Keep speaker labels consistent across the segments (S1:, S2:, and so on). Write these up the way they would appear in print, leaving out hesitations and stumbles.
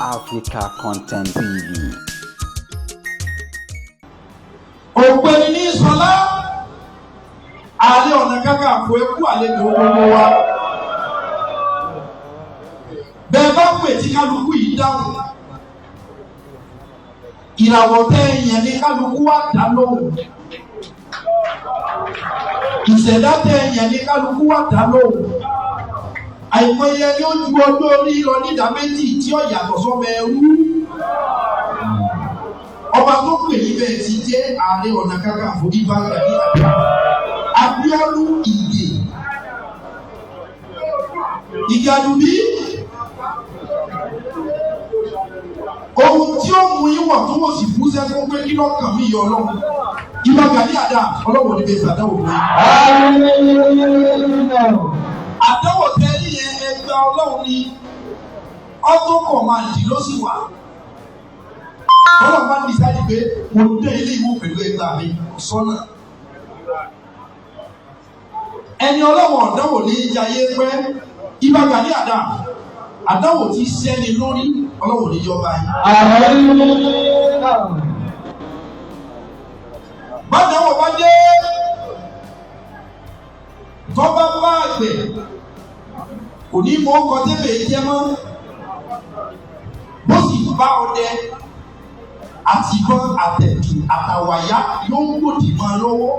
S1: Africa Content TV.
S2: Ògbẹ́ni ní Sọlá Ààrẹ Ọ̀nà Kakanfò ẹkú àlejò gbogbo wa. Bẹ́ẹ̀ bá pè tí kálukú yìí dáhùn. Ìràwọ̀ tẹ́ ẹ̀yàn ní kálukú wá dá lóhùn. Ìṣẹ̀dá tẹ́ ẹ̀yàn ní kálukú wá dá lóhùn. Àìmọye ni ó ju ọdún orí lọ nídàá méjì tí ó yàtọ̀ sọ́mọ ẹrú. Ọba tó pè yí bẹ́ẹ̀ ti jẹ́ Ààrẹ Ọ̀nà Kakanfò Ìbà Gani Abíọ́dún Ìgàdùbí. Ohun tí ó mú ìwọ̀ tó wọ́n sì fún sẹ́kún pé kí lọ́kàn mí yọ ọlọ́run. Ìbà Gani ọlọ́wọ́ ní bẹ́ẹ̀ sàdáwò mi. Àdáwò tẹ́lẹ̀ yẹn ẹgbẹ́ ọlọ́run ní ọdún kọ̀máàdì ló sì wà. Ọlọ́run bá ní sáyé pé mo dé ilé ìwò pẹ̀lú ẹgbẹ́ mi sọ́nà. Ẹni ọlọ́run ọ̀dánwò ní jayé pẹ́ Ìbà Gani àdáwò tí sẹ́ni lórí ọlọ́run ní yọba yìí. Bádáwò bá dé tọ́ba bá àgbẹ̀ kò ní mọ ọkọ̀ tẹ́lẹ̀ jẹ́ mọ́. Bó sì bá ọdẹ àtìgbọ́n àtẹ̀tù àtàwàyá yóò ń gbòdì máa lọ́wọ́.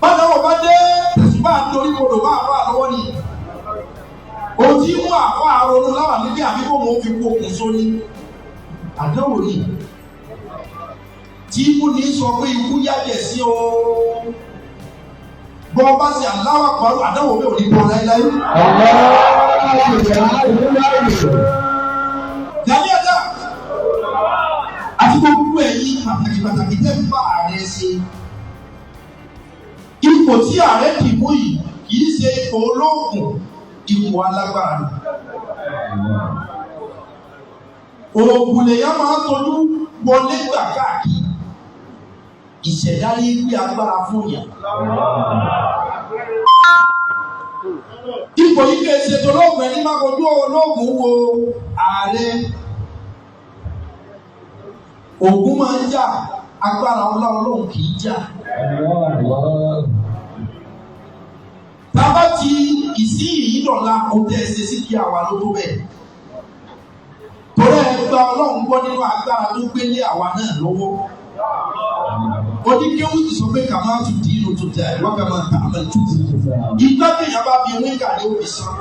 S2: Bádáwò bá dé tẹ̀sùbá torí kodò bá àbá lọ́wọ́ ni. Òtí mú àfọ́ àrònú láwà níbi àbíkó mọ́ fi kó okùn sóní. Àdáwò ni. Tí mú ní sọ pé ikú yájẹ̀ sí o. Bọ́ bá sì aláwà pàrọ̀ àdáwò mi ò ní bọ́ láíláí. Gani àti gbogbo ẹ̀yin pàtàkì tẹ́ ń bá ààrẹ ṣe. Ipò tí ààrẹ dì mú yìí kìí ṣe ipò olóògùn, ipò alágbára ni. Òògùn lèyàn máa ń tọ́jú wọlé gbà káàkiri. Ìṣẹ̀dá ní gbé agbára fún yàn. Ipò yìí kìí ṣe tolóògùn ẹni máa kojú olóògùn wo ààrẹ. Ògùn máa ń jà, agbára Ọlọ́run kì í jà. Tábà tí ìsí yìí dọ̀la ohun tẹ́ ẹ ṣe sí kí àwa ló tó bẹ́ẹ̀. Torí ẹgbẹ́ Ọlọ́run gbọ́ nínú agbára tó gbé lé àwa náà lọ́wọ́. Oníkéwù ti sọ pé kàmá tún di inú tó tẹ̀ wọ́n kà máa tà á máa tún. Ìgbà téèyàn bá fi wíńgà ní òbí sán.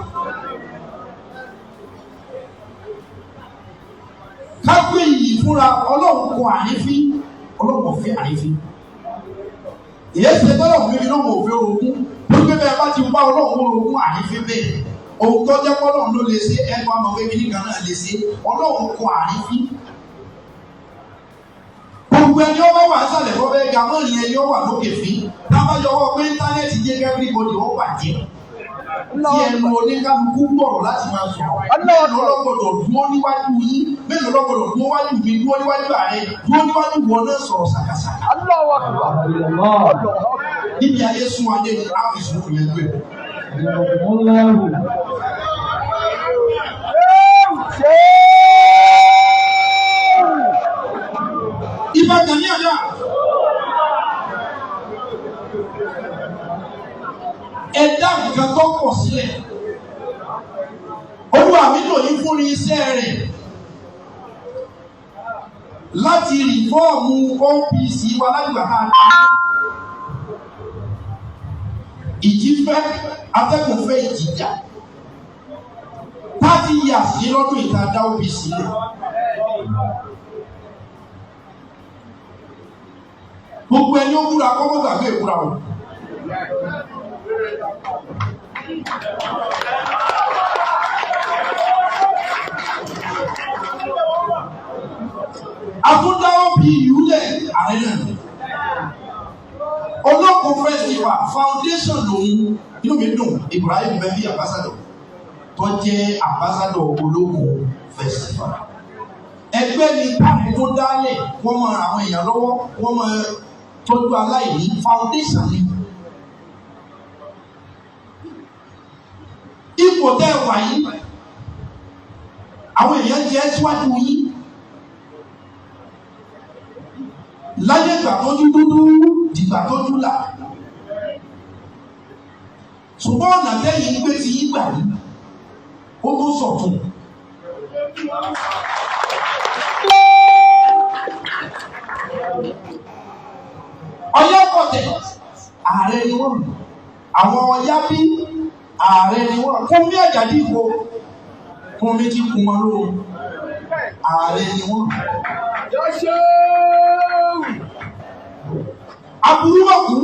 S2: Kágbé yìí fúnra Ọlọ́run kọ àrífín, Ọlọ́run kò fẹ́ àrífín. Ìyẹn ṣe tọ́lọ̀ fún mi lọ́wọ́ òfin orogún, lórí bẹ́ẹ̀ bá ti bá Ọlọ́run orogún àrífín bẹ́ẹ̀. Ohun tó jẹ́ Ọlọ́run ló lè ṣe ẹ̀kọ́ àmọ́ pé kíní kan náà lè ṣe, Ọlọ́run kọ àrífín. Gbogbo ẹni ọwọ́ wà sálẹ̀ fọ́ bẹ́ẹ̀ ga mọ́rin ẹni ọwọ́ wà lókè fín. Tábàjọwọ́ pé íńtánẹ́ẹ̀tì jẹ́ everybody ó bàjẹ́. Tí ẹnu oníkálukú gbọ̀rọ̀ láti máa sọ̀rọ̀. Mélòó lọ́gbọ̀dọ̀ dúró níwájú yín? Mélòó lọ́gbọ̀dọ̀ dúró wájú mi? Dúró níwájú ààrẹ? Dúró níwájú wọn náà sọ̀rọ̀ sàkàsàkà. Níbi ayé sún adé ní áfíìsì òkú yẹn gbé. Ìbà Gani ẹ̀dá nǹkan tó pọ̀ sílẹ̀. Olúwa mi lò ní fún iṣẹ́ rẹ̀ láti rìfọ́ọ̀mù OPC wa lágbà ká. Ìjì fẹ́, atẹ́gùn fẹ́ ìjìjà. 30 years ní lọ́dún ìta dá OPC lẹ̀. Gbogbo ẹni ó búra kọ́mọ́ gbàgbé ìbúra o. Àtúndáwọ́ bí ìrúlẹ̀ ààrẹ náà. Olókun festival foundation lòun inú mi dùn Ibrahim Bẹ́bí ambassador tó jẹ́ ambassador olókun festival. Ẹgbẹ́ ni káàkiri tó dálẹ̀ wọ́n mọ àwọn èèyàn lọ́wọ́ wọ́n mọ tọ́jú aláìní foundation ni. ipò tẹ́ wà yìí àwọn èèyàn jẹ́ síwájú yín láyé ìgbà tó dúdú dìgbà tó dúlà ṣùgbọ́n ọ̀nà tẹ́yìn gbé ti yí gbà yìí ó tó sọ̀tún. Ọ̀yọ́ kọ̀tẹ̀ ààrẹ ni wọ́n, àwọn Ọ̀yá bí ààrẹ ni wọ́n, fún mi Àjàdí Ìgbò fún mi ti kún wọn lóhùn ààrẹ ni wọ́n. Aburú wọ̀kú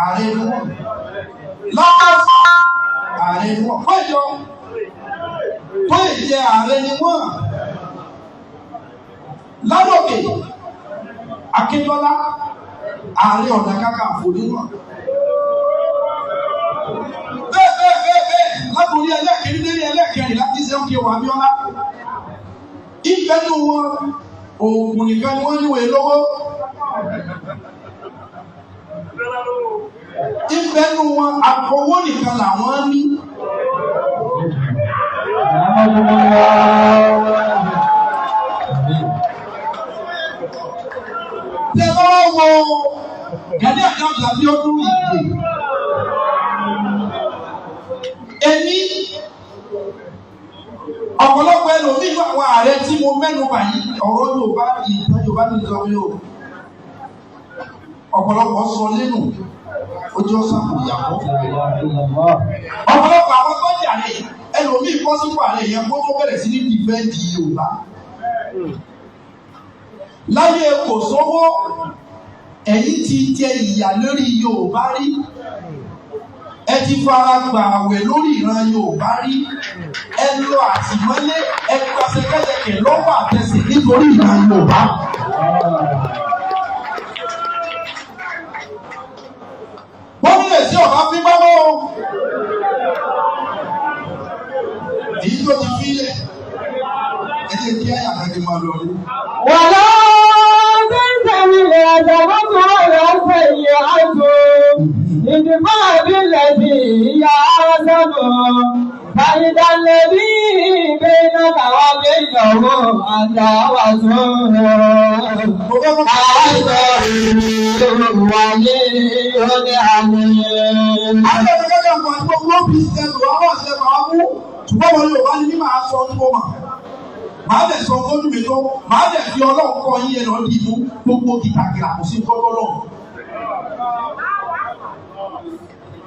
S2: ààrẹ ni wọ́n, láàfà ààrẹ ni wọ́n, fọ́jọ́ tó ìjẹ ààrẹ ni wọ́n, Ládòkè Akíntọ́lá ààrẹ Ọ̀nà Kakanfò ni wọ́n. Bẹ́ẹ̀ látòrí ẹlẹ́kẹ̀ẹ́rí lórí ẹlẹ́kẹ̀ẹ́rí láti ṣe ń kí wà Abíọ́lá. Ìfẹ́nu wọn òògùn nìkan ni wọ́n níwèé lówó. Ìfẹ́nu wọn àkọwọ́ nìkan làwọn ní. Tẹ́lọ́ wo Gani Adams Abiodun Ìgbè. Èmi ọ̀pọ̀lọpọ̀ ẹlòmíì àwọn ààrẹ tí mo mẹ́nu bà yìí ọ̀rọ̀ Yorùbá ìtàn Yorùbá ní sọ pé o ọ̀pọ̀lọpọ̀ sọ lẹ́nu ojú ọ̀sán kò yàgò. Ọ̀pọ̀lọpọ̀ àwọn tó jà rẹ̀ ẹlòmíì kọ́ sípò ààrẹ yẹn kó tó bẹ̀rẹ̀ sí ní dìfẹ́ǹdì Yorùbá. Láyé kò sówó ẹ̀yin ti jẹ ìyà lórí Yorùbá rí. Ẹ ti fara gbà àwẹ̀ lórí ìran Yorùbá rí. Ẹ lọ àtìmọ́lé ẹ pàṣẹkẹ́sẹkẹ̀ lọ́wọ́ àtẹsẹ̀ nítorí ìran Yorùbá. Gómìnà sí ọ̀bá fi bá wọ́ èyí tó ti fílẹ̀ ẹ jẹ́ kí àyà kan ti máa lọ ní.
S3: Wàlá tẹ́sẹ̀mí lè àjàmọ́tò rẹ̀ ṣèyí àjò ìdìbò àbílẹ̀ bí ìyá sọ́nù. Fàyídà lè bí ìgbéná káwá bí ìyàwó àdáwà tó rẹ̀. Àìsọ̀ ìlú wáyé ó ní àmì.
S2: Akẹ́kọ̀ọ́ kan tí gbogbo bísíǹsì ọwọ́ ìṣẹ́gun àwọn ṣùgbọ́n wọn yóò bá ní máa sọ ní wọ́n máa dẹ̀ sọ fún mi tó máa dẹ̀ fi Ọlọ́run kọ́ yín ẹ̀ lọ dì mú gbogbo kìtàkìtà kò sí gbọ́dọ̀ lọ.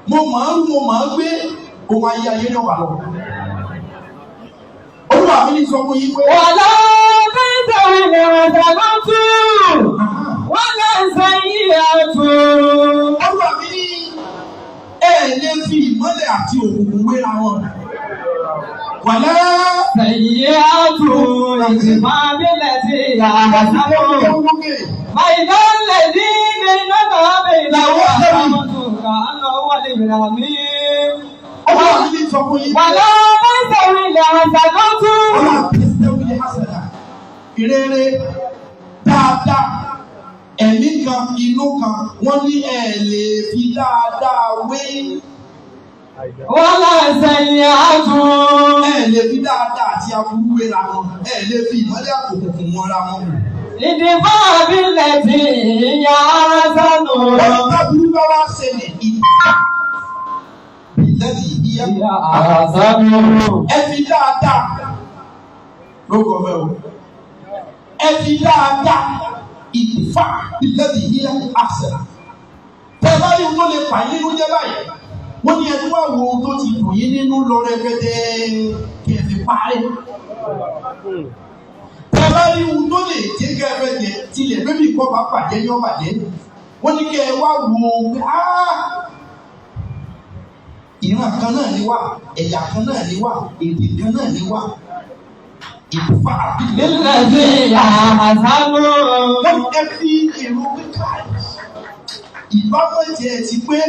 S2: Mo máa ń gbé ohun ayé ayé náà wà lọ. Olúwa mi ní sọ fún yín pé.
S3: Wàlá tẹ́sẹ̀mí lè àjàmọ́tò wọ́n lè ṣe ìyàtò.
S2: Olúwa mi ní lè fi ìmọ́lẹ̀ àti òkùnkùn wéra wọn. Wàlá
S3: ṣèyí àjò ìdìbò àbílẹ̀ bí ìyá sọ́nù. Fàyídà lè bí ìgbéná káwá bí ìyàwó àdáwà tó rẹ̀.
S2: Olúwa mi ní sọ fún yín pé.
S3: Wàlá tẹ́sẹ̀mí lè àjàmọ́tò.
S2: Ọlá pèsèwì hasana ìrere dáadáa ẹ̀mí kan inú kan wọ́n ní lè fi dáadáa wé.
S3: Wọ́n lè ṣèyí àjò.
S2: Lè fi dáadáa àti aburú wéra wọn. Lè fi ìmọ́lẹ̀ àkókò wọn ra wọn.
S3: Ìdìbò àbílẹ̀ bí ìyá sọ́nù.
S2: Ọ̀rọ̀ tábìlì bá wá ṣẹlẹ̀ ìdílé ìyá
S3: Sọ́nù.
S2: ẹ fi dáadáa lóko mẹ́ o. Ẹ fi dáadáa ìfà ìlẹ́dì ìyá àṣẹ. Tẹ́ bá rí ohun tó lè fà yín nínú jẹ́ báyìí. Wọ́n ní ẹni wá wo ohun tó ti dùn yín nínú lọ rẹpẹtẹ kí ẹ fi parí. Tẹ́ bá rí ohun tó lè jẹ́ kí ẹ fẹ́ jẹ tilẹ̀ bébí kọ́ bá bàjẹ́ yọ́ bàjẹ́. Wọ́n ní kí ẹ wá wo ìran kan náà ni wá, ẹ̀yà kan náà ni wá, èdè kan náà ni wá. Ìfà àbílẹ̀
S3: Ìlẹ̀ bí ìyá sọ́nù.
S2: wọ́n ẹ fi èrò wíkà ìbámọ̀jẹ ti pé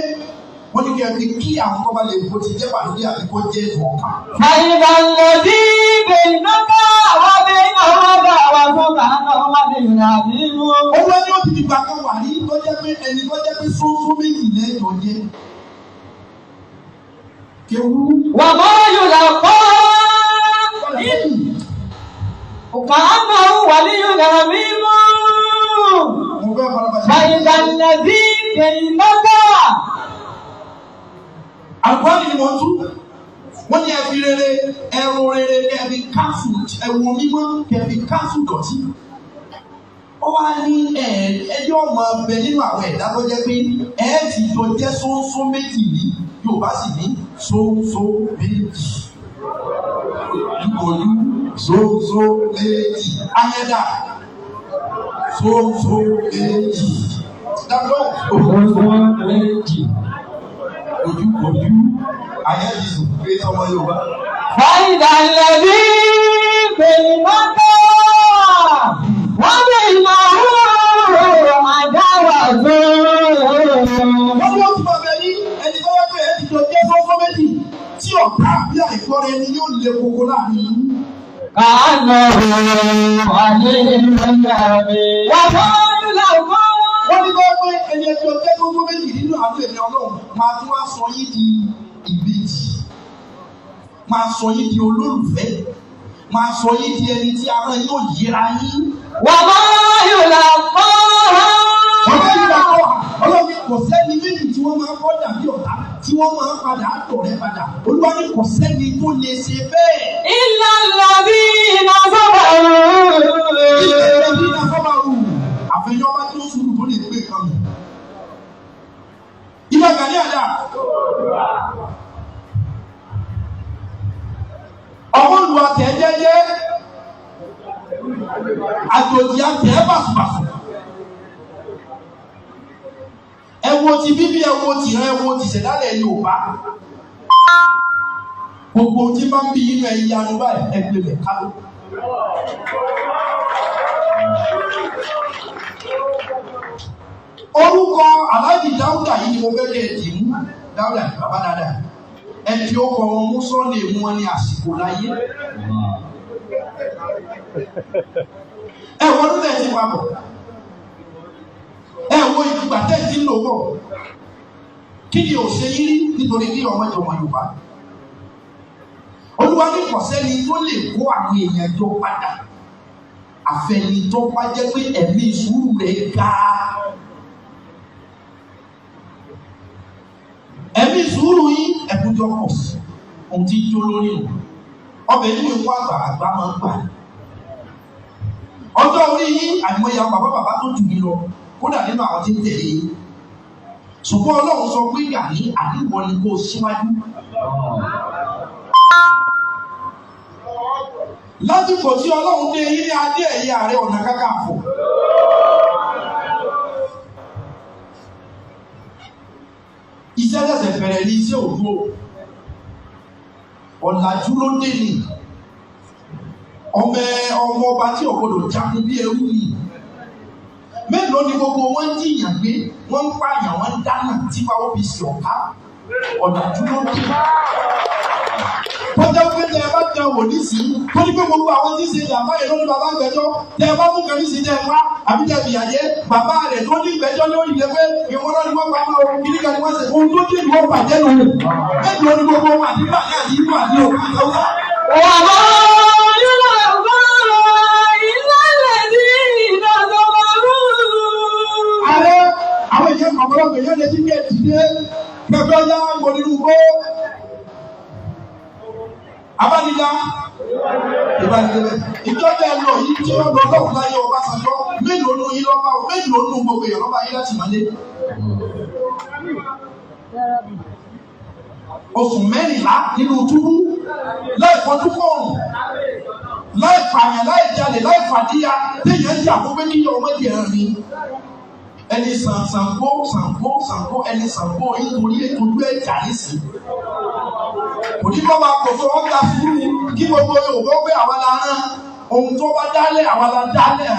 S2: wọ́n ní kí ẹ fi kí àwọn tó bá lè kó ti jẹ́ pàdé àbí kó jẹ́ ìfọ̀ọ́kà.
S3: Fàyídà lè bí ìgbéná káwá bí ìyàwó àdáwà tó rẹ̀.
S2: Owó ẹni ó ti di gbà kan wà ní tó jẹ́ pé ẹni tó jẹ́ pé sóńsó méjì lẹ́jọ́ jẹ́. Kéwú.
S3: Wà mọ́ yóò là kọ́.
S2: àgbọ̀nì ni mo tú wọ́n ní ẹbí rere ẹrù rere ẹbí káfù ẹ̀wọ̀n mímọ́ ẹbí káfù dọ̀tí. Ó wá ní ẹjọ́ ọmọ ọbẹ̀ nínú àwọn ẹ̀dá tó jẹ́ pé ti jọ jẹ́ sóńsó méjì yìí Yorùbá sì ní sóńsó méjì. Ìkòlú sóńsó méjì. Ayẹ́dà sóńsó méjì. Dájọ́ sóńsó méjì. Ojúkòjú ayẹ́dìsù pé ọmọ Yorùbá.
S3: Fáìdà lẹ́bí pèlú mọ́tò. Wọ́n bí ìmọ̀ àdáwà tó.
S2: Wọ́n ní oṣù bàbá ní ẹni tó wá pé ẹ ti jọ jẹ́ sọ́sọ́ méjì tí ọ̀tá àbí àìkọ́rẹ́ ẹni yóò lè koko láàrin.
S3: Kàánà àdé ìrìnàjò mi. Yàtọ̀ ìlà ọ̀gá.
S2: Wọ́n ní bá pé ẹni ẹjọ́ jẹ́ sọ́sọ́ méjì nínú àwọn ènìyàn Ọlọ́run máa tún wá sọ yín di ìbejì. Máa sọ yín di olólùfẹ́. Máa sọ yín di ẹni tí ara yóò yẹra yín.
S3: Wà máa yóò là kọ́ ha.
S2: Ọ̀rẹ́ yìí là kọ́ ha. Ọlọ́run kò sẹ́ni méjì tí wọ́n máa ń kọ́ dàbí ọ̀tá tí wọ́n máa ń padà tọ̀ rẹ́ padà. Olúwa ní kò sẹ́ni tó lè ṣe bẹ́ẹ̀.
S3: Ilé lọ́bí iná sọ́bàrù.
S2: Ilé lọ́bí iná sọ́bàrù. Àfẹ́yọ́ bá tí ó sùúrù tó lè gbé kan mi. Ilé Gani Ada. Ọmọ olùwà tẹ̀ jẹ́jẹ́. Àjòjì àtẹ̀ bàṣubàṣu. Ẹ wo ti bíbí ẹ wo ti rẹ ẹ wo ti ṣẹ̀dálẹ̀ Yorùbá. Gbogbo tí máa ń bí inú ẹ yanu báyìí ẹ gbé lẹ̀ kálọ́. Orúkọ Aláàjì Dáúdà yìí ni mo fẹ́ lè dì mú. Dáúdà bàbá dáadáa. Ẹ fi ó kọ wọn mú sọ́ọ̀nì mú wọn ní àsìkò láyé. Ẹ wọ́n ló tẹ̀ sí papọ̀. Ẹ wo ìgbà tẹ̀ sí lò bọ̀. Kí ni ò ṣe yín nítorí kí ọmọ ìjọba Yorùbá? Olúwa ní kò sẹ́ni tó lè kó àwọn èèyàn jọ padà. Àfẹni tó bá jẹ́ pé ẹ̀mí sùúrù rẹ̀ ga. Ẹ̀mí sùúrù yín ẹ̀kúnjọ pọ̀ sí ohun tí jó lórí o. Ọbẹ̀ yìí ń wá àgbà máa ń gbà. Ọjọ́ orí yín àìmọye àwọn bàbá tó jù mí lọ kódà nínú àwọn tí ń tẹ̀lé yín. Ṣùgbọ́n Ọlọ́run sọ pé Gani àdìwọ́ ni kó síwájú. Lásìkò tí Ọlọ́run dé yín ní adé ẹ̀yẹ Ààrẹ Ọ̀nà Kakanfò. Iṣẹ́ lẹ́sẹ̀ bẹ̀rẹ̀ ní iṣẹ́ òdúró. Ọ̀làjú ló dé ní. Ọmọ ọba tí ọ̀gbọ́dọ̀ jákun bí ẹrú ni. Mélòó ni gbogbo wọn ń jìyàn gbé, wọ́n ń pààyàn, wọ́n ń dáná tí wọ́n fi sí ọ̀ká. Ọ̀làjú ló dé. Tọ́jà pé tẹ ẹ bá tẹ wò ní sí, tó ní pé gbogbo àwọn tí ń ṣe ìjàmbá yẹn lórí bàbá ìgbẹ́jọ́, tẹ ẹ bá mú kẹ́rin sí tẹ ẹ wá, àbí tẹ fìyàjẹ́, bàbá rẹ̀ tó ní ìgbẹ́jọ́ lórí ilé pé ìwọ́n náà ni wọ́n pa máa wọ kíní kan ni wọ́n ṣe, ohun tó dé ni wọ́n bàjẹ́ lò. Mélòó ni gbogbo wọn àti bàjẹ́ àti ìlú àti òkú ìjọba.
S3: Wàmọ́ yóò là kọ́ ìlàlẹ̀ sí ìdàgbàrú.
S2: Ààrẹ àwọn èèyàn ọ̀pọ̀lọpọ̀ èèyàn lè ti kẹ́ ìdílé pẹ̀lú ọjà wọn nínú igbó. Abánilá ìbánilẹ̀ ìjọba ẹ̀ lọ yìí tí ó lọ lọ́wọ́ láyé Ọbásanjọ́ mélòó nù yín lọ́ba o mélòó nù gbogbo èèyàn lọ́ba yín láti máa lé. Oṣù 14 nínú túbú láì fọdún fọ́ọ̀nù láì pààyàn láì jalè láì fàdíyà téèyàn jà fún pé kíyọ ọmọ ìdí ẹ̀rọ ni. Ẹni Ṣàngó ẹni Ṣàngó nítorí ètòjú ẹ̀jà nísìn. Kò ní bọ́ máa kò sọ wọ́n ta fúru kí gbogbo Yorùbá pé àwa la rán ohun tó bá dálẹ̀ àwa la dálẹ̀.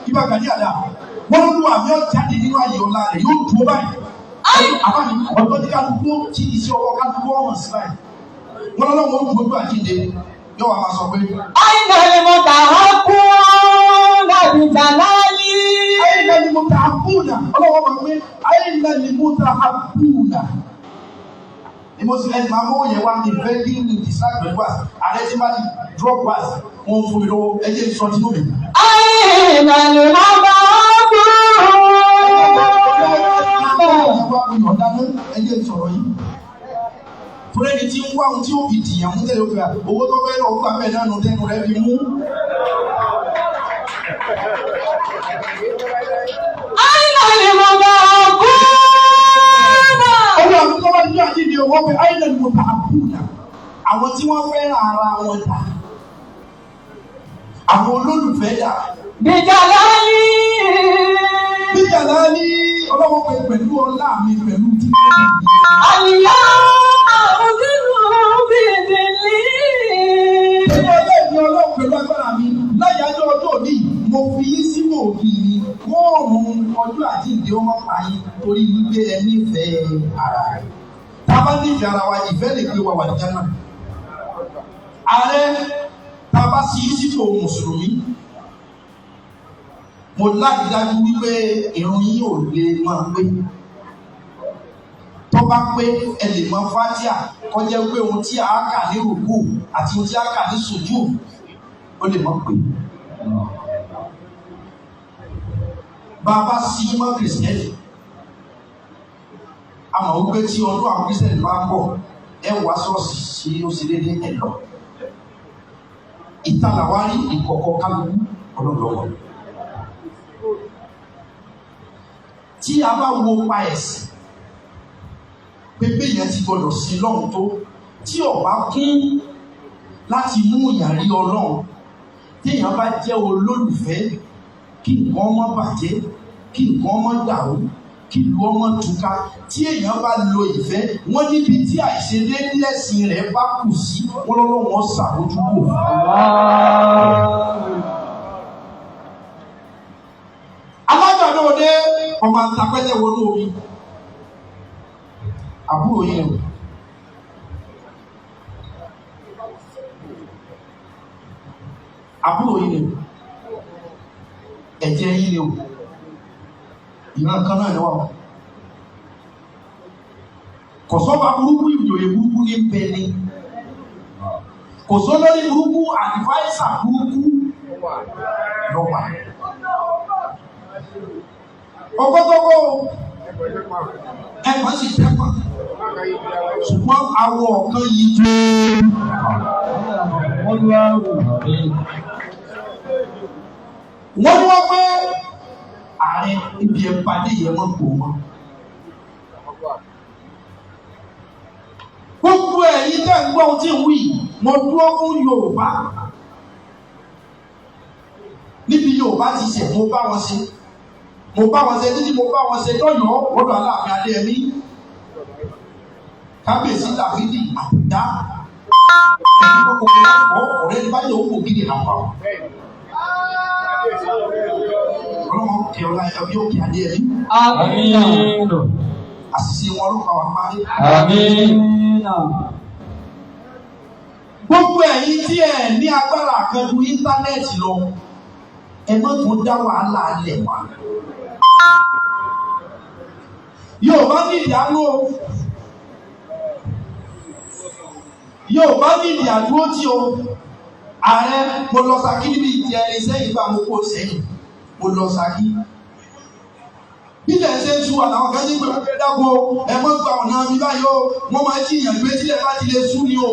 S2: Ibà Gani Ada wọ́n ló wà ní ọ̀jáde nínú ayé ọ̀la rẹ̀ yóò dúró báyìí. Àbáni ọ̀dọ́ ní kálukú tí iṣẹ́ ọkọ̀ kálukú ọ̀hún sí báyìí. Wọ́n lọ́wọ́ ń gbogbo àjíǹde yóò wá máa sọ pé.
S3: Àyìnbó ni mo tà á kú láti jà láyé.
S2: Àyìnbó ni mo tà á kú nà ọlọ́wọ́ máa pé àyìnbó ni mo tà á kú nà. Ni mo sì ẹni máa mú yẹn wá ní vending ní distract was àrẹ tí máa ti drop was wọn fún mi lọ́wọ́ ẹjẹ́ sọ tí mo mi.
S3: Àyìnbó ni mo tà á kú.
S2: Ẹjẹ́ sọ̀rọ̀ yìí. Torí ẹni tí ń wá ohun tí ó fi dìyàn mú tẹ́lẹ̀ òfin owó tó fẹ́ lọ gbà bẹ́ẹ̀ náà nù tẹ́nu rẹ̀ fi mú.
S3: Àyìnbó ni mo tà á kú.
S2: Ọwọ́ àwọn tó bá ní àjíǹde owó pé àyìnbó ni mo tà á kú nà. Àwọn tí wọ́n fẹ́ràn ara wọn dà. Àwọn olólùfẹ́ dà.
S3: Bíjà láyé.
S2: Bíjà láyé ọlọ́wọ́ pẹ̀lú ọlá mi pẹ̀lú tí.
S3: Àlìyá òdìrú bìbì lì.
S2: Ẹgbẹ́ ọlọ́ọ̀ni ọlọ́run pẹ̀lú agbára mi láyàájọ́ ọjọ́ òní mo fi yín sínú ògiri wọ́ọ̀rùn ọjọ́ àjíǹde ọmọ pààyàn torí wípé ẹ nífẹ̀ẹ́ ara rẹ̀. Tá a bá nífẹ̀ẹ́ ara wa ìfẹ́ lè gbé wa wà níjà náà. Ààrẹ tá a bá sí yín sípò mùsùlùmí mo láti dájú wípé ìrun yín ò lè máa pé. Tó bá pé ẹ lè mọ fátíà kọjá pé ohun tí a kà ní rúkú àti ohun tí a kà ní sùjú ó lè mọ pé. Bàbá sí mọ́ kìrìsìtẹ́nì àmọ́ wípé tí ọdún àwọn kìrìsìtẹ́nì bá ń bọ̀ ẹ wá ṣọ́ọ̀ṣì sí ó sì dédé ẹ lọ. Ìtàlàwárí ìkọ̀kọ̀ kálukú ọlọ́lọ́wọ́. Tí a bá wo pa ẹ̀sìn pépé yẹn ti gbọdọ̀ sí lọ́hùn tó tí ọba kún láti mú ìyàn rí ọlọ́run téèyàn bá jẹ́ olólùfẹ́ kí nǹkan ọmọ bàjẹ́ kí nǹkan ọmọ dàrú kí ìlú ọmọ túká tí èèyàn bá lo ìfẹ́ wọ́n níbi tí àìṣedéédé ẹ̀sìn rẹ̀ bá kù sí wọ́n lọ́wọ́ wọn ṣàbójúkò. alágbàdo òde ọmọ àtàpẹ́tẹ̀ wọnú omi. Àbúrò yìí o. Àbúrò yìí o. Ẹ̀jẹ̀ yìí o. Ìran kan náà ni wà. Kò sọ́ba burúkú ìjòyè burúkú ní bẹ́ẹ̀ni. Kò sọ́ lórí burúkú àdìváísà burúkú lọ́wọ́. Ọgọ́gọ́gọ́ ẹ̀kọ́ sì tẹ́kọ̀. Ṣùgbọ́n awọ ọ̀kan yìí tó. Wọ́n ní wọ́n pé ààrẹ ibi ìpàdé yẹn wọ́n kò wọ́n. Gbogbo ẹ̀yin tẹ́ ń gbọ́ ohun tí ń wí, mo dúró fún Yorùbá. Níbi Yorùbá ti ṣe, mo bá wọn ṣe. Mo bá wọn ṣe títí mo bá wọn ṣe lọ́yọ̀ọ́ ọ̀dọ̀ Aláàfin Adéyẹmí. Kábíyèsí Dáfídì Àbùdá. Ọ̀rẹ́ ní báyìí òun kò gidi nàpá. Ọlọ́run kẹ ọlá ẹbí òkè Adéyẹmí.
S3: Àmín.
S2: Àṣìṣe wọn ló pa wá parí.
S3: Àmín.
S2: Gbogbo ẹ̀yin tí ẹ ní agbára kan ju íńtánẹ́ẹ̀tì lọ, ẹ má tún dá wàhálà lẹ̀ wá. Yorùbá ní ìdánwò. Yorùbá ní ìdádúró tí o. Ààrẹ mo lọ Ṣakí níbi ìdí ẹni sẹ́yìn bá mo kó sẹ́yìn. Mo lọ Ṣakí. Bílẹ̀ ṣe ń sú àtàwọn kan ní pé wọ́n fẹ́ dáko ẹ mọ́ gba ọ̀nà mi báyìí o. Wọ́n máa jí ìyàn gbé tílẹ̀ bá ti lè sú ni o.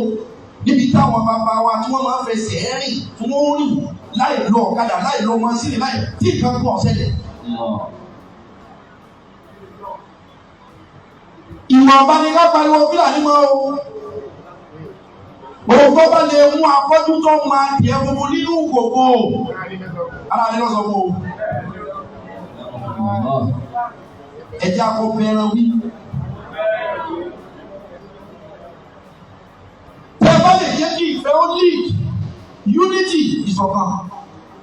S2: Níbi táwọn bàbá wa tí wọ́n máa ń fẹsẹ̀ rìn tí wọ́n rìn láì lọ ọ̀kadà láì lọ ọmọ sílẹ̀ láì tí nǹkan kan ọ̀sẹ̀lẹ̀. Ìwọ̀nba ni ká pariwo Fúlàní mọ́ o. Ògbó bá lè mú afọ́jú tó máa jẹ gbogbo nínú gbogbo. Ara rẹ̀ lọ́sọ̀ fún o. Ẹjẹ́ akọ́fẹ́ ẹran wí. Tẹ́ bá lè jẹ́ kí ìfẹ́ ó lead unity ìṣọ̀kan.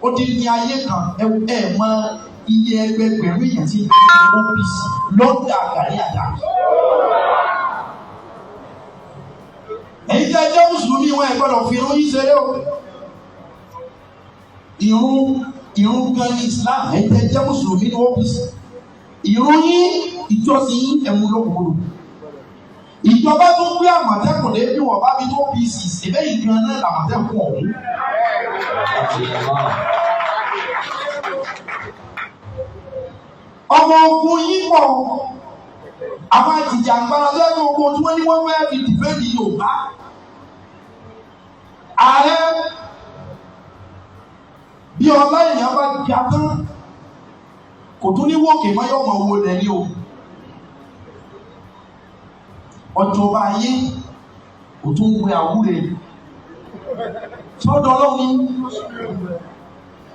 S2: Ó di ní ayé kan ẹ mọ iye ẹgbẹgbẹ̀rún èèyàn tí OPC lọ́dà àgàrí àdá. Ẹ̀yin tí a jẹ́ mùsùlùmí wọn ẹ̀ gbọ́dọ̀ fi irun yín ṣeré o. Irun gan ní Islam, ẹ̀yin tí a jẹ́ mùsùlùmí ní ọ́fíìsì. Irun yín ìjọsìn yín ẹ̀mú lókùnkùn. Ìjọba tó gbé Àmọ̀tẹ́kùn dé bí wọ́n bá bí tó PC ṣẹ̀bẹ́ ìgbìmọ̀ náà l'Àmọ̀tẹ́kùn ọ̀hún. Ọmọ ogun yín pọ̀ àwọn àjìjàngbara lẹ́nu ogun tí wọ́n ní wọ́n fẹ́ fi dìfẹ́ǹdì Yorùbá. Ààrẹ bí ọlá èèyàn bá jà tán kò tún ní wọ́ọ̀kì mọ́yọ́ ọmọ owó lẹ́ni o. Ọjọba ayé kò tún wẹ àwúre sọ́dọ̀ Ọlọ́run.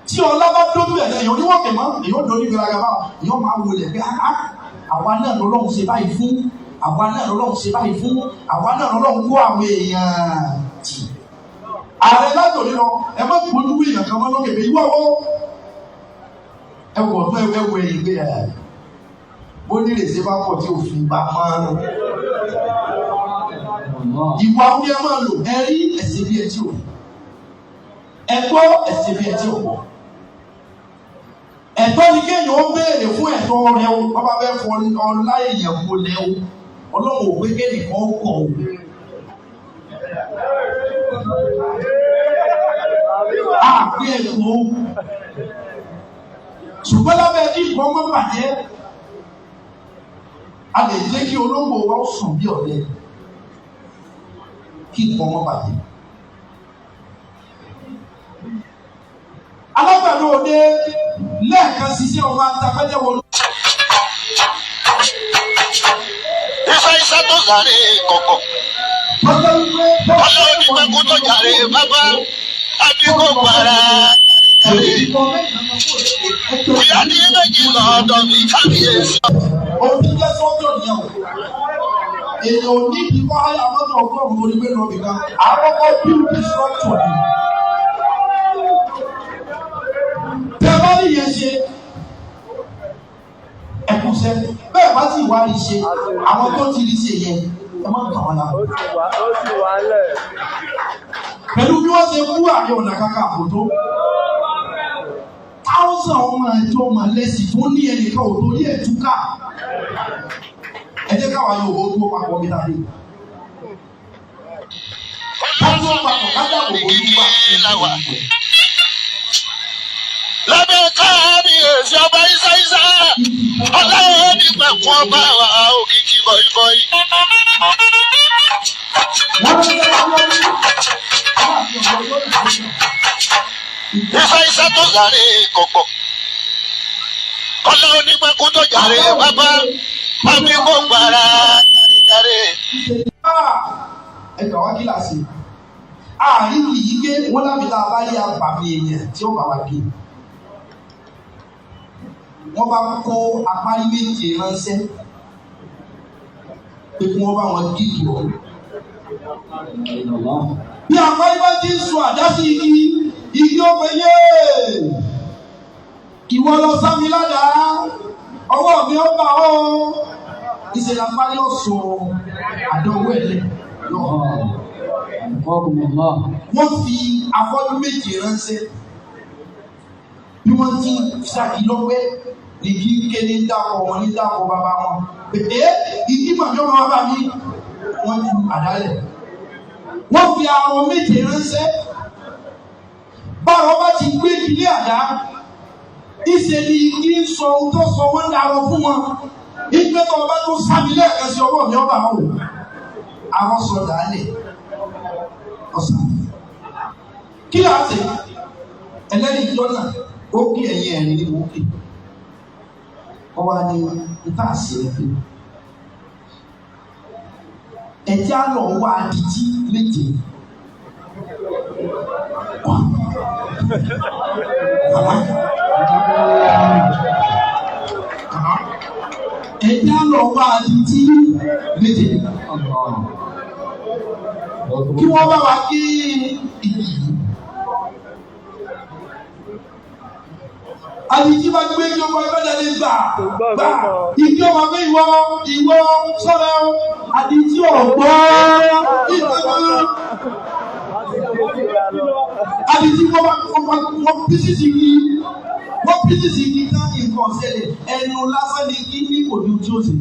S2: Tí ọlá bá dójú ẹ̀ lẹ́yìn oníwọ̀kì mọ́ èyàn dóní gbéraga báwọn èyàn máa wọlé pé àwa náà lọ́lọ́run ṣe báyìí fún, àwa náà lọ́lọ́run ṣe báyìí fún, àwa náà lọ́lọ́run kó àwọn èèyàn jì. Ààrẹ látòlí lọ ẹ má gbójú èèyàn kan mọ́ lókè pé ìwọ́ ẹ wọ̀ tó ẹ wọ ẹ̀yìn gbé ẹ̀ bó ní lèṣe bá pọ̀ tí òfin bá máa ń ìwà orí ẹ máa lò ẹ rí ẹsẹ̀ bí ẹ tí ò ẹ̀tọ́ ẹsẹ̀ bí ẹ tí ò pọ̀. Ẹ̀tọ́ ni kéèyàn ó béèrè fún ẹ̀tọ́ rẹ̀ o bàbá bẹ́ẹ̀ fọ ọlá èèyàn kò lẹ́ o Ọlọ́run ò pé kéèyàn kan kọ̀ o. Àpé ẹ̀kọ́ ṣùgbọ́n lábẹ́ kí nǹkan mọ́ bàjẹ́ a lè jẹ́ kí olóńgbò wa sùn bí ọ̀lẹ kí nǹkan mọ́ bàjẹ́. Alágbàdo òde lẹ́ẹ̀kan ṣiṣẹ́ ọmọ àtàkọ́jẹ́ wọlé.
S4: Iṣẹ́ tó sáré kọ̀kọ̀. Ọlọ́run nígbà kó tó jàre bàbá àdìgbò para. Ìyá ní méjì lọ́dọ̀ mi kábíyèsí.
S2: Òbí jẹ́ sọ́jọ́ nìyẹn o. Èèyàn ò ní ìdí kọ́ ayé àmọ́tò ọgọ́rùn-ún orí pé lọ́ọ̀bì kan. Àkọ́kọ́ bí o ti sọ́jọ́ ni. Tẹ́lá nìyẹn ṣe ẹ̀kúnṣẹ́. Bẹ́ẹ̀ bá ti wá rí ṣe, àwọn tó ti rí ṣe yẹn, ẹ má kàn wọ́n lára.
S5: Ó sì wà lẹ̀.
S2: Pẹ̀lú bí wọ́n ṣe mú Ààrẹ Ọ̀nà Kakanfò tó. Táwùsàn ọmọ ẹjọ́ ọmọ lẹ́sìn tó ní ẹnìkan ò torí ẹ̀ túká. Ẹ jẹ́ káwa yóò ó tó papọ̀ bí láyé. Kájú papọ̀ kájà kò bójú wà.
S4: Lábẹ́ kábíyèsí ọba Ìsáìsá, Ọlọ́run nígbà fún ọba òkìkí bọ̀ìbọ̀ì. Ìsáìsá tó sáré kọ̀kọ̀. Ọlọ́run nígbà kó tó jàre bàbá àdìgbò para jàre.
S2: Ẹ gbà wá kíláàsì. Àárín yìí gé wọ́n lábí tá a bá rí àbàmì èèyàn tí ó bá wá gé. Wọ́n bá kó apárí méje ránṣẹ́ pé kí wọ́n bá wọn gígì ọ̀. Bí apárí bá ti ń sọ àdá sí igi ó pé yé ìwọ lọ sámi ládàá ọwọ́ mi ó bá ọ́ ìṣẹ̀lẹ̀ apárí ó sọ àdánwò ẹ̀ lẹ̀ wọ́n fi afọ́jú méje ránṣẹ́ bí wọ́n ti ṣàkí lọ́pẹ́ ní kí ké ní dákọ̀ wọn ní dákọ̀ bàbá wọn pèpè ìdí màjọ́ wọn bá mi wọ́n ju àdálẹ̀ wọ́n fi àwọn méje ránṣẹ́ báwọn bá ti gbé ilé àdá ìṣe ni kí n sọ ohun tó sọ wọ́n darọ fún wọn ìgbẹ́ tó ọba tó sábì lẹ́ẹ̀kan sí ọwọ́ mi ọba wọn àwọn sọ dàálẹ̀ ọ̀sán kí ló ṣe ẹlẹ́rìí ìjọ náà ó kí ẹ̀yìn ẹ̀rín ní òkè ọwọ́ ni ìta àṣẹ ẹ̀fẹ́ ẹ̀jẹ̀ àlọ́ wá àdìjí méje ẹ̀jẹ̀ àlọ́ wá àdìjí méje kí wọ́n bá wa kí ìyí. àti tí bá gbé kí ọmọ ẹgbẹ́ lè gbà ìdí ọmọ ẹgbẹ́ ìwọ sọ́dọ̀ àti tí ọ̀gbọ́ àti tí wọ́n písìsì kí ká nǹkan ṣẹlẹ̀ ẹnu lásán ni kí ní òdu tí ó sì.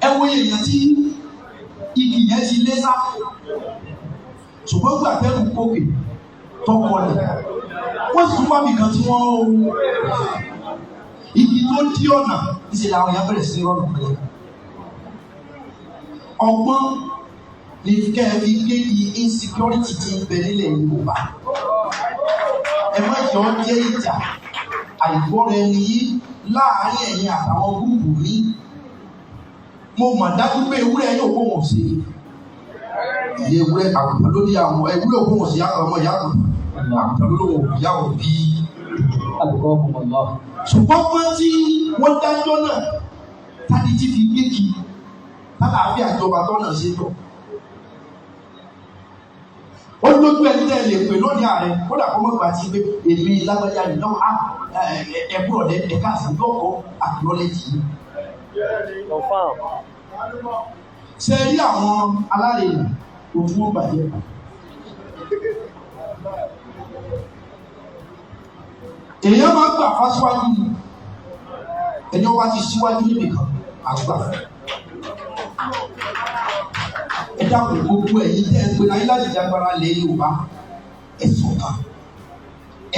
S2: Ẹ̀wọ̀n èèyàn tí igi yẹn ti lé sá ṣùgbọ́n gbà tẹ́lù kókè tọkọ ni wọ́n sì tún wá nìkan tí wọ́n igi tó dí ọ̀nà ìṣẹ̀lẹ̀ àwọn èèyàn bẹ̀rẹ̀ sí rọ́nà pẹ̀lẹ́. Ọgbọ́n ní kẹ́ẹ̀fì kéèkì insecurity ti ń bẹ nílẹ̀ Yorùbá. Ẹ má jọ jẹ́ ìjà àìgbọ́ra ẹni yìí láàárín ẹ̀yin àtàwọn gúrùpù mi. Mo mọ̀ dájú pé ewúrẹ́ yóò kó wọn sí ilé ewúrẹ́ àgùntàn ló ní àwọn ewúrẹ́ òkú wọn sí ọmọ ìyá àgùntàn ló lówó ìyá wọn bí àgùkọ ọmọ lọ. Ṣùgbọ́n wọ́n tí wọ́n dájọ́ náà tádì tí fi gbégi lálàáfíà ìjọba tọ́nà sí lọ. Ó lójú ẹni tẹ́ lè pè lónìí ààrẹ kódà kó mọ̀gbà tí pé èmi lágbájá nìyàwó ẹ̀kúrọ̀ ẹ̀ka àṣàjọ́kọ̀ àkúrọ́lẹ́jì. Ṣé rí àwọn alárèlú ojú ó bàjẹ́? Èèyàn máa ń gbà fásiwájú ni ẹni wá ti síwájú nìkan àgbà. Ẹ dákun gbogbo ẹ̀yin tẹ́ ẹ pé náà láti jágbára lé Yorùbá ẹ̀sùn kan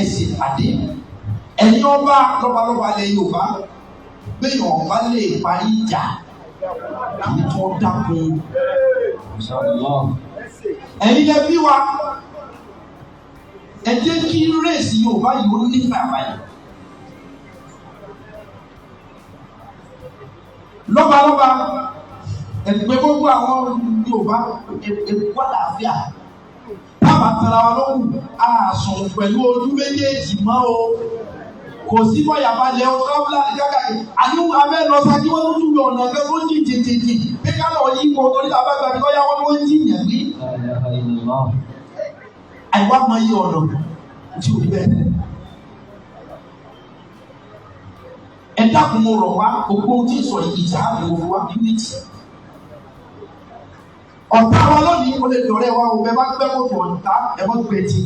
S2: ẹ̀sìn pàdé ẹ̀yin ọba lọ́balọ́ba lé Yorùbá béèyàn ọba lè parí ìjà kí tó dákun. Ẹ̀yin lẹ bí wa ẹ jẹ́ kí rèsì Yorùbá yìí ó nígbà báyìí. Lọ́balọ́ba ẹ̀gbẹ́ gbogbo àwọn Yorùbá èkó àlàáfíà bàbá tẹ̀ra wa lókun àsùn pẹ̀lú ojú méjèèjì mọ́ o. Kò sí bọ́yà bá lẹ ọ kábílà kákà yìí àníwò abẹ́ lọ sáájú wọn tún lọ ọ̀nà ẹgbẹ́ tó jì jìjìjì pé ká lọ yí ipò torí tàbá gbàgbé kọ́ yá wọn tó ń jì yàn gbé. Àìwá máa yí ọ̀nà tí ò ní bẹ́ẹ̀ tẹ́lẹ̀. Ẹ dákun mo rọ̀ wá gbogbo tí sọ ìjà àbẹ̀wò wa unity. Ọ̀tá wa lónìí ó lè dọ̀rẹ́ wa ò bẹ́ẹ̀ bá gbẹ́ kó tó ọ̀tá ẹ̀ mọ́ gbẹ̀jì.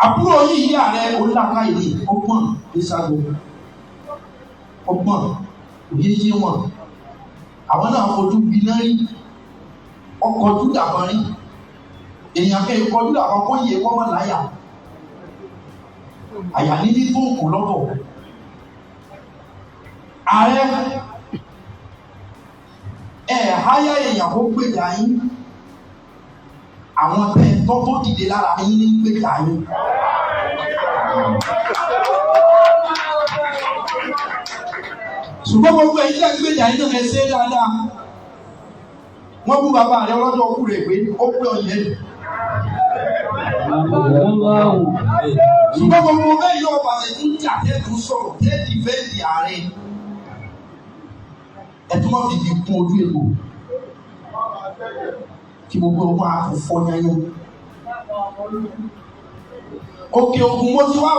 S2: Àbúrò yìí yà rẹ onílàkà ìdí ọgbọ́n ìṣàgò ọgbọ́n òyìnbí wọn àwọn náà fojú bínárí ọkọ̀ júdà kan rí èèyàn kẹ́ ikọ̀ júdà kan kọ́ yẹ kọ́ wọn láyà àyà níní tó kù lọ́tọ̀. Ààrẹ háyà èèyàn kó gbèjà yín àwọn tẹ́ẹ̀tọ́ tó dìde lára yín ní gbèjà yín. Ṣùgbọ́n gbogbo ẹ̀yin tẹ́ gbèjà yín náà ẹ ṣe dáadáa. Wọ́n mú bàbá rẹ̀ ọlọ́jọ́ kú rẹ̀ pé ó pé ọ̀yẹ́ nù. Ṣùgbọ́n gbogbo bẹ́ẹ̀ yóò bàtẹ̀ tún jà tẹ́ẹ̀tù sọ̀rọ̀ tẹ́ẹ̀tì fẹ́ẹ̀tì ààrẹ. Ẹ̀tún máa fi kún ojú èkó. Kí gbogbo ọmọ àfọ̀fọ́ yányó. Òkè Ògùn mo ti wá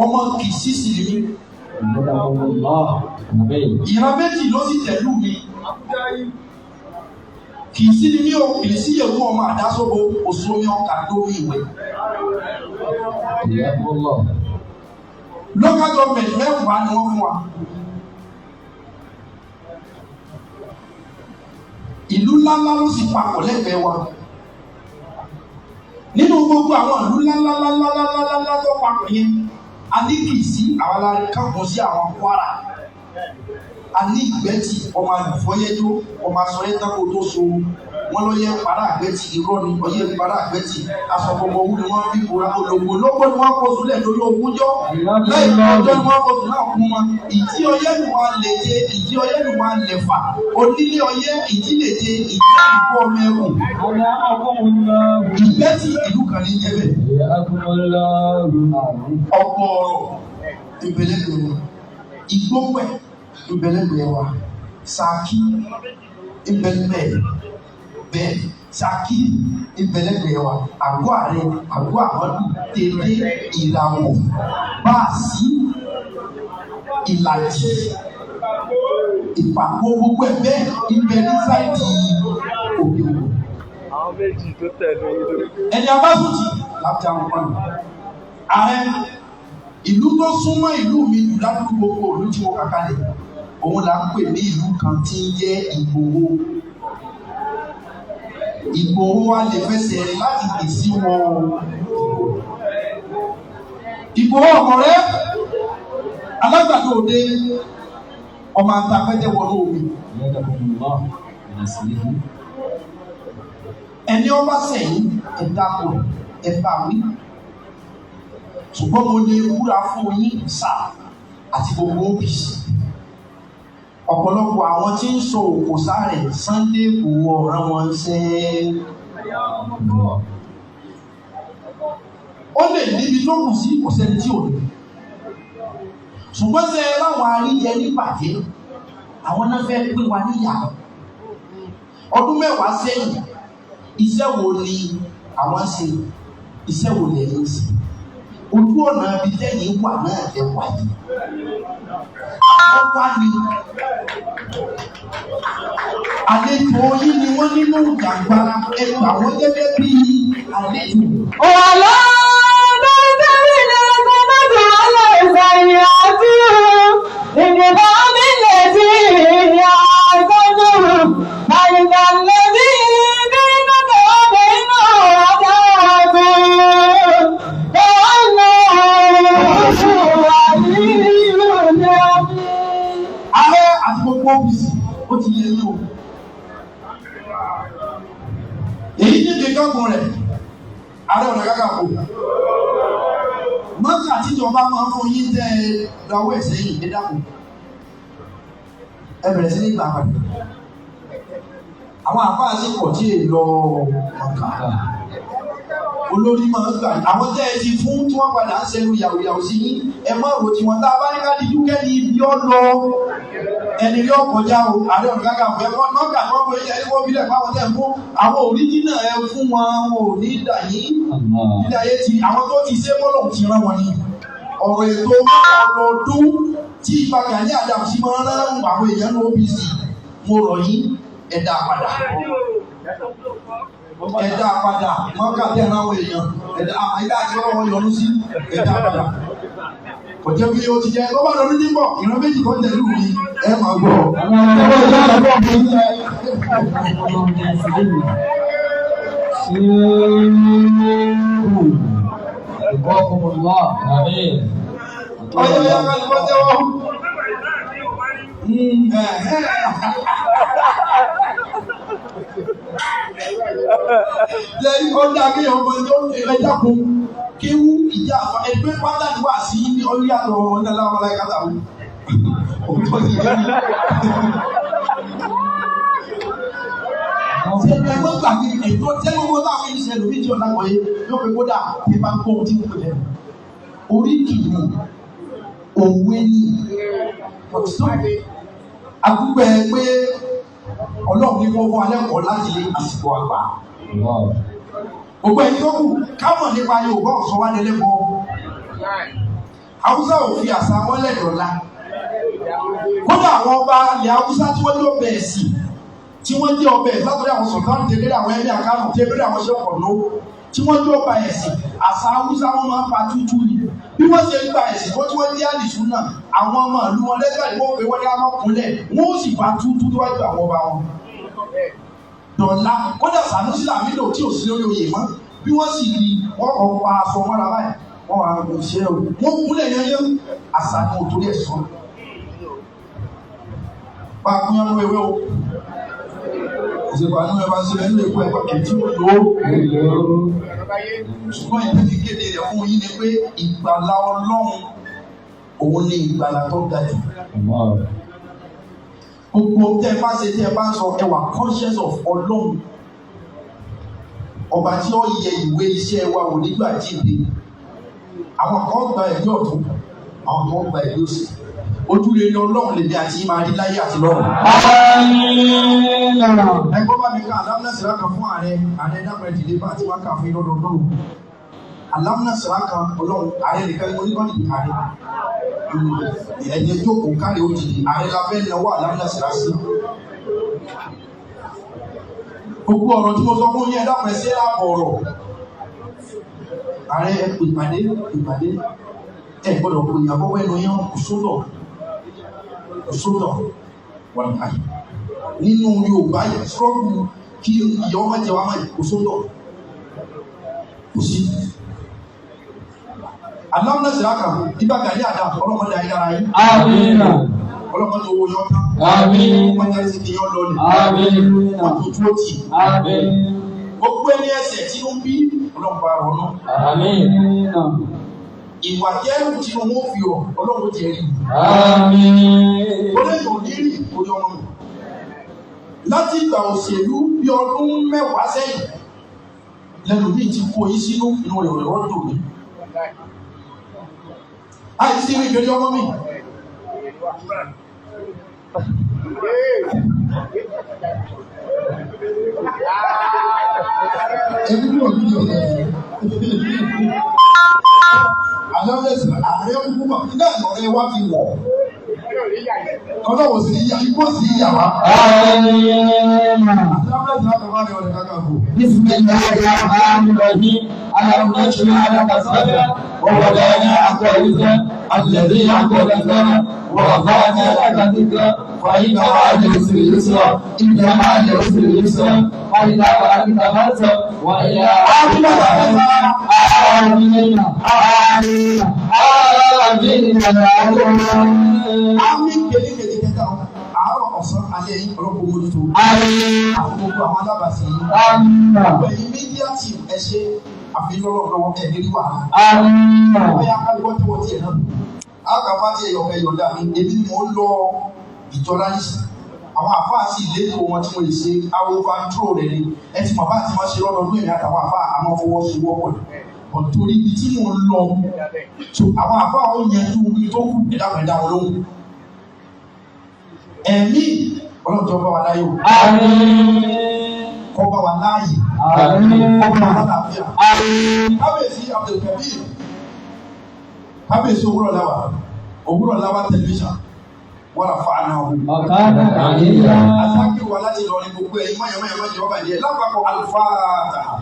S2: ọmọ Kìsì sì ni mí. Ìran méjì ló sì tẹ̀lú mi. Kìsì ni mí o, Kìsì yẹ fún ọmọ àdásóbo òṣùwọ̀n ọkà lórí ìwẹ̀. Local government mẹ́wàá ni wọ́n fún wa. Ìlú ńláńlá ló sì papọ̀ lẹ́gbẹ̀ẹ́ wa. Nínú gbogbo àwọn ìlú ńláńlá tó papọ̀ yẹn, a ní Kìsì àwọn alákàkùn sí àwọn Kwara. A ní Ìgbẹ́tì ọmọ àlùfọ́yẹ́jọ́ ọmọ asọ̀rẹ́tàkó tó so wọ́n lọ yẹ para àgbẹ̀tì irọ́ ni ọyẹ para àgbẹ̀tì aṣọ gbogbo owó ni wọ́n fi bora ológun lọ́gbọ́ ni wọ́n kó sílẹ̀ lórí ogúnjọ́ lẹ́yìn ọjọ́ ni wọ́n kó sílẹ̀ náà fún wọn ìdí ọyẹ́ ni wọ́n lè jẹ ìdí ọyẹ́ ni wọ́n lè fà onílé ọyẹ́ ìdí lè jẹ ìdí ìkó ọmọ ẹ̀kú ìgbẹ́tì ìlú kan ní jẹ́ bẹ́ẹ̀ ọ̀pọ̀ ìbẹ̀lẹ́gbẹ̀ẹ́ ìgbópẹ̀ ìbẹ̀lẹ́gbẹ̀ẹ́ wa Ṣakí ìbẹ̀lẹ́gbẹ̀ẹ́ bẹ́ẹ̀ Ṣakí ìbẹ̀lẹ́gbẹ̀ẹ́ wa àgọ́ ààrẹ àgọ́ àmọ́dù tẹ̀lé ìràwọ̀ báàsì ìlàjì ìpàgọ́ gbogbo ẹ̀ bẹ́ẹ̀ ibẹ̀ ní sáìdì òkè òkè.
S5: Àwọn méjì tó tẹ̀lé lórí.
S2: Ẹni abáfùjì láti àwọn ọmọ ààrẹ ìlú tó súnmọ́ ìlú mi jù ládùúgbò gbogbo ìlú tí mo kà kalẹ̀ òun là ń pè ní ìlú kan tí ń jẹ́ Ìgbòho. Ìgbòho wa lè fẹsẹ̀ rìn láti lè sí wọn. Ìgbòho ọmọ rẹ alágbàdo òde ọmọ àtàfẹ́jẹ́ wọnú omi. Ẹni ọba sẹ́yìn ẹ̀dá kò ẹ̀bá wí. Ṣùgbọ́n mo lè wúra fún yín sáà àti gbogbo òbí. Ọ̀pọ̀lọpọ̀ àwọn tí ń sọ òkò sáré Sunday Igboho ọ̀ràn wọn ṣe. Ó lè níbi tó kù sí kò sẹ́ni tí ò ní. Ṣùgbọ́n ṣe láwọn aríjẹ nípàdé àwọn náà fẹ́ pín wa níyà. Ọdún mẹ́wàá sẹ́yìn iṣẹ́ wo ni àwọn ṣe iṣẹ́ wo lẹ́yìn sí. Ojú ọ̀nà ibi tẹ́yìn wà náà ẹ wà yìí. Àwọn wá ní àlejò yìí ni wọ́n nínú ìjàngbara ẹgbà wọ́n gẹ́gẹ́ bí àlejò.
S3: Ọ̀la ló ń tẹ́lẹ̀ ní ẹgbẹ́ mẹ́ta aláìsàn àti ìdìbò nílẹ̀ tí ìyá àgbọ̀dọ̀ àyíká lẹ́bí nínú tọ́wọ́ nínú ọ̀dọ́ ọ̀gbìn.
S2: Ààrẹ àti gbogbo ọ́fíìsì ó ti yẹ yín o. Èyí ní ìdíkọ́kùn rẹ̀, Ààrẹ Ọ̀nà Kakanfò. Mọ́tà tíjọba máa ń fún yín tẹ́ ẹ lọ́wọ́ ẹ̀sẹ̀ yìí ẹ dákun. Ẹ bẹ̀rẹ̀ sí ní ìgbà padà. Àwọn àfáà sì pọ̀ tí èè lọ ọ̀gá. Olórí máa ń gbà àwọn tẹ́ ẹ ti fún tí wọ́n padà ń ṣẹnu yàwùyàwù sí yín ẹ má rò tí wọ́n tá a bá ní ká di dúkẹ́ ní ibi ọ́ lọ ẹni yóò kọjá o Ààrẹ Ọ̀nà Kakanfò ẹ̀kọ́ nọ́ọ̀gà tó wọ́n yẹ kó bílẹ̀ fáwọn tẹ̀ ń fún àwọn òríjínà ẹ fún wọn ò ní dà yín ilé ayé ti àwọn tó ti ṣe bọ́lọ̀ ti rán wọn ni ọ̀rọ̀ ètò ọdọọdún tí ìpàgà ní Adams máa ń rán àwọn èèyàn ní OPC mo rọ̀ yín ẹ̀dá padà mọ́ká tẹ̀ ráwọ̀ èèyàn ẹ̀dá àti ọlọ́wọ́ yọrù sí ẹ̀dá padà kò jẹ́ bí ó ti jẹ́ tó bá lọ ní bọ̀ ìran méjì kan tẹ̀lú mi ẹ máa gbọ́. Ọjọ́ yẹn ká lè wọ́n tẹ́wọ́. Lẹ́yìn ọjà kí ọmọ ẹja kún kí wú ìjà àfa ẹgbẹ́ pátá ni wà sí ní orí àtọ̀ ọ̀nà láwọn ọláyà kátà wù. Ṣé ẹgbẹ́ gbàgbé ẹ̀tọ́ tẹ́lẹ̀ wọ́n táwọn ìṣẹ̀lẹ̀ lórí ìjọ lápọ̀ yìí yóò fi kódà pípa kó ohun tí ń pè lẹ́nu. Orí kìí òwe ní àkúgbẹ́ pé Ọlọ́run ní kó fún alẹ́ kọ́ láti àsìkò àgbà. Gbogbo ẹni tó kù kámọ̀ nípa Yorùbá ọ̀sán wá lẹ́lẹ́ bọ́. Haúsá ò fi àṣà wọn lẹ́dọ̀ọ́lá. Kódà àwọn ọba ilẹ̀ Haúsá tí wọ́n jẹ́ ọbẹ̀ ẹ̀sìn tí wọ́n jẹ́ ọbẹ̀ látọ̀dọ̀ àwọn sọ̀tàn tẹ̀lé àwọn ẹ̀mí àkàrà tẹ̀lé àwọn ṣẹ́kọ̀ọ́ ló tí wọ́n jẹ́ ọba ẹ̀sìn àṣà Haúsá wọn máa ń pa tútù ni. Bí wọ́n ṣe ń gba ẹ̀sìn tó tí wọ́n jẹ́ àdìsú náà àwọn ọmọ ìlú wọn lẹ́gbàá ìwọ́n pé wọ́n ní amọ́kúnlẹ̀ wọ́n ó sì pa tútù tó wájú àwọn ọba wọn. Dọ̀la kódà Sànúsì Làmídò tí ò sí lórí oyè mọ́ bí wọ́n sì rí wọ́n kọ́ pa aṣọ mọ́ra báyìí wọ́n wà ní ìṣe o wọ́n kúnlẹ̀ yẹnyẹn àṣà ni mo torí ẹ̀ sọ. Pa kúnyán ló ewé o ìṣèpá ní ẹ̀bá sílẹ̀ nínú ẹ̀kọ́ ẹ̀kọ́ ẹ̀tí ó lò ó. ṣùgbọ́n ìpín ti kéde rẹ̀ fún yín ni pé ìgbàlà Ọlọ́run òun ni ìgbàlà tó ga jù. Gbogbo tẹ́ ẹ bá ṣe tẹ́ ẹ bá ń sọ ẹ wà conscious of Ọlọ́run ọba tí ó yẹ ìwé iṣẹ́ wa wò nígbà jíǹde. Àwọn kan gba ẹ̀gbẹ́ ọ̀tún, àwọn kan gba ẹ̀gbẹ́ òsì. Ojú rere Ọlọ́run lèmi àti yín máa rí láyé àti lọ́run. Ẹgbọ́n bá mi ká alámúnásìrá kan fún ààrẹ dábẹ̀rẹ̀ ìdílé bá àti wákà fún lọ́dọọdún. Alámúnásìrá kan Ọlọ́run ààrẹ nìkan ni mo ní kọ́ni ààrẹ. Ẹ̀yẹ jókòó káre òjijì ààrẹ la fẹ́ náwó alámúnásìrá sí. Gbogbo ọ̀rọ̀ tí mo sọ fún yín dábẹ̀rẹ̀ sí ààbọ̀ ọ̀rọ̀. Ààrẹ ìpàdé ẹ gbọ́dọ̀ pé ìyàwó ẹnu yẹn kò sódọ̀ wà láàyè nínú Yorùbá yẹn sọ́ọ̀bù kí ìyàwó má jẹ wá má kò sódọ̀ kò sí. Aláwọ̀ ṣe lákà nígbà gàdí àdá ọlọ́mọdé ayélujára yìí. Àmín. Ọlọ́mọdé owó yọ ká. Àmín. Ọmọdé ti di yọ lọlẹ̀. Àmín. Ọ̀tún tó tì. Àmín. Gbogbo ẹni ẹsẹ̀ tí ó ń bí ọlọ́mọba ọ̀rọ̀ náà. Àmín. Ìwà jẹ́rù tí wọ́n fi ọ̀ Ọlọ́run jẹ́ rí. Àmín. Ó lè yọ̀ nírí orí ọmọ mi. Láti ìgbà òṣèlú bí ọdún 10 sẹ́yìn, lẹ́nu bí ti kó yí sínú inú rẹ̀ rọ́dùn mi. Àìsí rí ìgbẹ́jọ́ ọmọ mi. Ẹbí bí òbí ni ọ̀rẹ́ àlọ́lẹ́sìn ààrẹ kúkú mà ní náà lọ́rẹ́ wá fi wọ̀. Ọlọ́wọ́ sí yíyá ikú sí yíyá wa. Àlọ́lẹ́sìn àtàwọn àrẹ ọ̀rẹ́ kankan kù. Bismillahirrahmanirrahim. Allahumma salli ala Muhammad wa wada'na aqwalika alladhi aqwalaka wa rafa'na laka dhikra fa inna ma'al usri yusra inna ma'al usri yusra wa idha faragta fansab wa ila rabbika farghab. Amin. Àmín kèlékèlé kẹta àárọ̀ ọ̀sán alẹ́ yìí ọlọ́pọ̀ mójútó. Àwọn gbogbo àwọn alábàásí yìí. Ọ̀pọ̀ ìmídíà tí ẹ ṣe àfihàn lọ́wọ́ ẹ̀ lérí wàhálà. Ọ̀pọ̀ akálùkọ́ tí wọ́n ti ẹ̀ náà. Àkàfà tí ẹ̀yọ̀ ẹ̀yọ̀dà mi, èmi ni mo ń lọ ìjọra yìí. Àwọn àfáà sì létò wọn tí mo lè ṣe overthrow rẹ̀ ni. Ẹ ti mọ̀ bá ti máa ṣe lọ́dọọdún èmi àtàwọn àfáà àmọ́ fọwọ́sowọ́pọ̀ ọ̀tọ́rí ibi tí mo ń lọ tó àwọn àfáà ó yẹn tó omi tó kù ẹ̀dá wọn lóhùn. Ẹ̀mí ọlọ́jọ́ bá wa láyé o. Kọ́ bá wa láàyè. Kọ́ bá wa lálàáfíà. Kábíyèsí Abdulkabir. Kábíyèsí òwúrọ̀ láwà tẹlifíṣàn. Wọ́n rà fa àná ọ̀hún. Àtàkì wà láti lọ ní gbogbo ẹ̀yìn mọ́yàmọ́yàmọ́ jẹ́ ọba ìdíyẹ lápapọ̀ àlùfáà.